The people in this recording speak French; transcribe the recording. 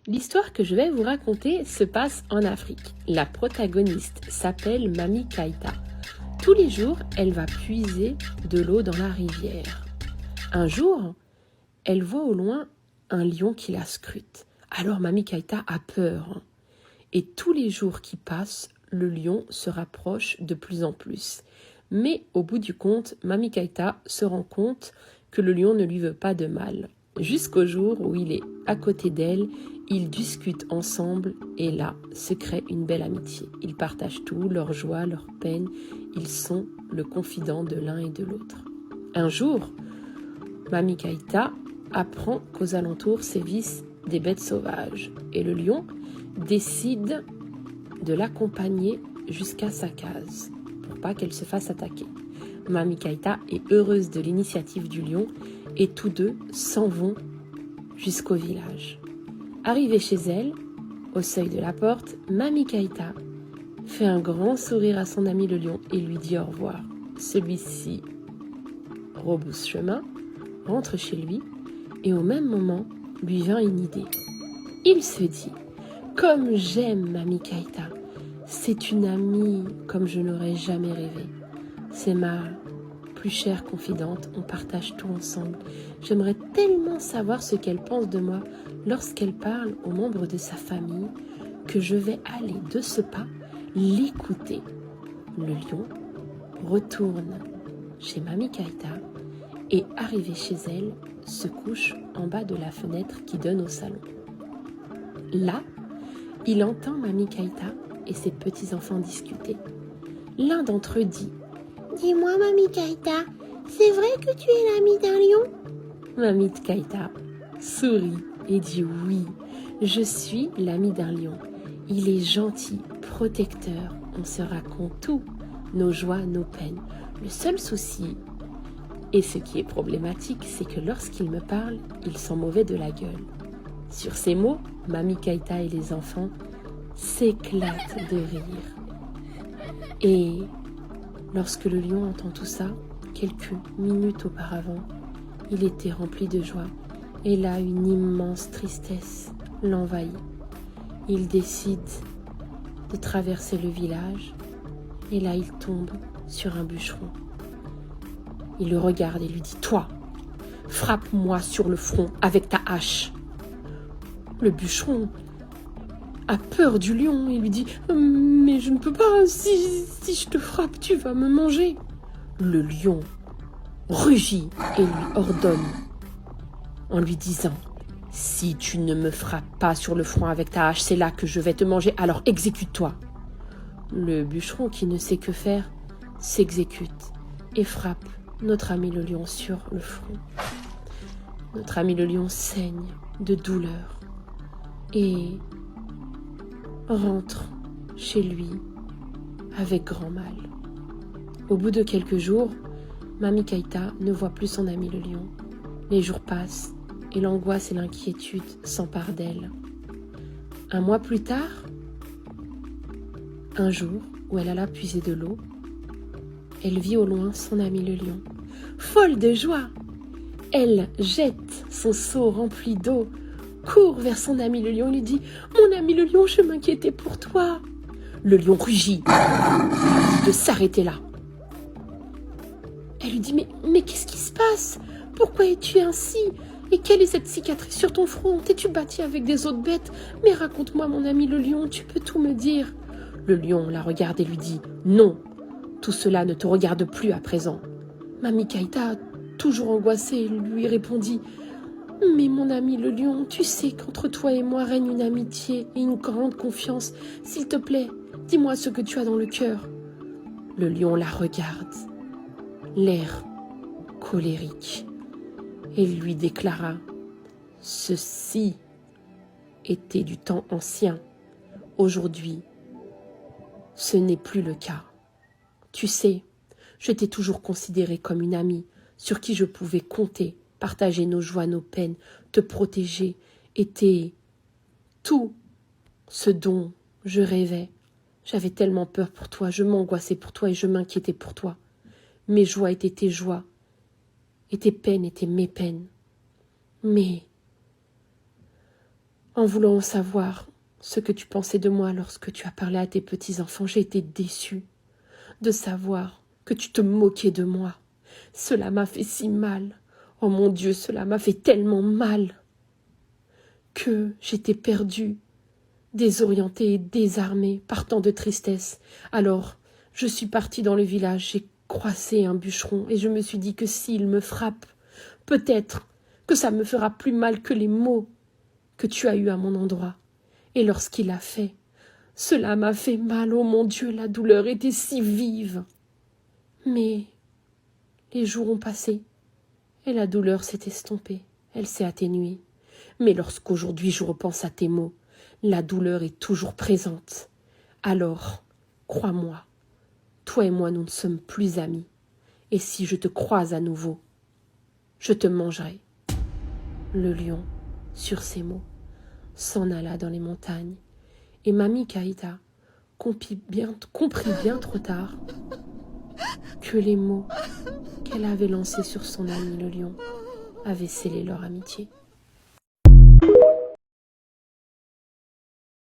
L'histoire que je vais vous raconter se passe en Afrique. La protagoniste s'appelle Mami Keïta. Tous les jours, elle va puiser de l'eau dans la rivière. Un jour, elle voit au loin un lion qui la scrute. Alors Mami Keïta a peur. Et tous les jours qui passent, le lion se rapproche de plus en plus. Mais au bout du compte, Mami Keïta se rend compte que le lion ne lui veut pas de mal. Jusqu'au jour où il est à côté d'elle, ils discutent ensemble et là se crée une belle amitié. Ils partagent tout, leur joie, leur peine. Ils sont le confident de l'un et de l'autre. Un jour, Mami Keïta apprend qu'aux alentours sévissent des bêtes sauvages et le lion décide de l'accompagner jusqu'à sa case pour pas qu'elle se fasse attaquer. Mami Keïta est heureuse de l'initiative du lion et tous deux s'en vont jusqu'au village. Arrivée chez elle, au seuil de la porte, Mami Keïta fait un grand sourire à son ami le lion et lui dit au revoir. Celui-ci rebrousse chemin, rentre chez lui et au même moment lui vient une idée. Il se dit « Comme j'aime Mami Keïta, c'est une amie comme je n'aurais jamais rêvé. C'est ma plus chère confidente, on partage tout ensemble. J'aimerais tellement savoir ce qu'elle pense de moi lorsqu'elle parle aux membres de sa famille que je vais aller de ce pas l'écouter. » Le lion retourne chez Mami Keïta et arrivé chez elle, se couche en bas de la fenêtre qui donne au salon. Là, il entend Mami Keïta et ses petits-enfants discuter. L'un d'entre eux dit « Dis-moi, Mami Keïta, c'est vrai que tu es l'ami d'un lion ?» Mami Keïta sourit et dit « Oui, je suis l'ami d'un lion. Il est gentil, protecteur, on se raconte tout, nos joies, nos peines. Le seul souci, et ce qui est problématique, c'est que lorsqu'il me parle, il sent mauvais de la gueule. » Sur ces mots, Mami Keïta et les enfants s'éclatent de rire. Et lorsque le lion entend tout ça, quelques minutes auparavant, il était rempli de joie. Et là, une immense tristesse l'envahit. Il décide de traverser le village. Et là, il tombe sur un bûcheron. Il le regarde et lui dit « Toi, frappe-moi sur le front avec ta hache. » Le bûcheron a peur du lion et lui dit « Mais je ne peux pas, si je te frappe, tu vas me manger. » Le lion rugit et lui ordonne en lui disant « Si tu ne me frappes pas sur le front avec ta hache, c'est là que je vais te manger, alors exécute-toi. » Le bûcheron, qui ne sait que faire, s'exécute et frappe notre ami le lion sur le front. Notre ami le lion saigne de douleur et rentre chez lui avec grand mal. Au bout de quelques jours, Mami Keïta ne voit plus son ami le lion. Les jours passent et l'angoisse et l'inquiétude s'emparent d'elle. Un mois plus tard, un jour où elle alla puiser de l'eau, elle vit au loin son ami le lion. Folle de joie, elle jette son seau rempli d'eau, court vers son ami le lion et lui dit « Mon ami le lion, je m'inquiétais pour toi. » Le lion rugit de s'arrêter là. Elle lui dit « Mais qu'est-ce qui se passe? Pourquoi es-tu ainsi? Et quelle est cette cicatrice sur ton front? T'es-tu battu avec des autres bêtes? Mais raconte-moi, mon ami le lion, tu peux tout me dire. » Le lion la regarde et lui dit « Non, tout cela ne te regarde plus à présent. » Mami Keïta, toujours angoissée, lui répondit « Mais mon ami le lion, tu sais qu'entre toi et moi règne une amitié et une grande confiance. S'il te plaît, dis-moi ce que tu as dans le cœur. » Le lion la regarde, l'air colérique, et lui déclara « Ceci était du temps ancien. Aujourd'hui, ce n'est plus le cas. Tu sais, je t'ai toujours considéré comme une amie sur qui je pouvais compter, partager nos joies, nos peines, te protéger, était tout ce dont je rêvais. J'avais tellement peur pour toi, je m'angoissais pour toi et je m'inquiétais pour toi. Mes joies étaient tes joies, et tes peines étaient mes peines. Mais En voulant savoir ce que tu pensais de moi lorsque tu as parlé à tes petits-enfants, j'ai été déçue de savoir que tu te moquais de moi. Cela m'a fait si mal. Oh mon Dieu, cela m'a fait tellement mal que j'étais perdue, désorientée et désarmée, partant de tristesse. Alors, je suis partie dans le village, j'ai croisé un bûcheron et je me suis dit que s'il me frappe, peut-être que ça me fera plus mal que les mots que tu as eus à mon endroit. Et lorsqu'il a fait, cela m'a fait mal, oh mon Dieu, la douleur était si vive. Mais les jours ont passé et la douleur s'est estompée, elle s'est atténuée. Mais lorsqu'aujourd'hui je repense à tes mots, la douleur est toujours présente. Alors, crois-moi, toi et moi nous ne sommes plus amis. Et si je te croise à nouveau, je te mangerai. Le lion, sur ces mots, s'en alla dans les montagnes. Et Mamie Kaïta comprit bien trop tard que les mots qu'elle avait lancés sur son ami le lion avaient scellé leur amitié.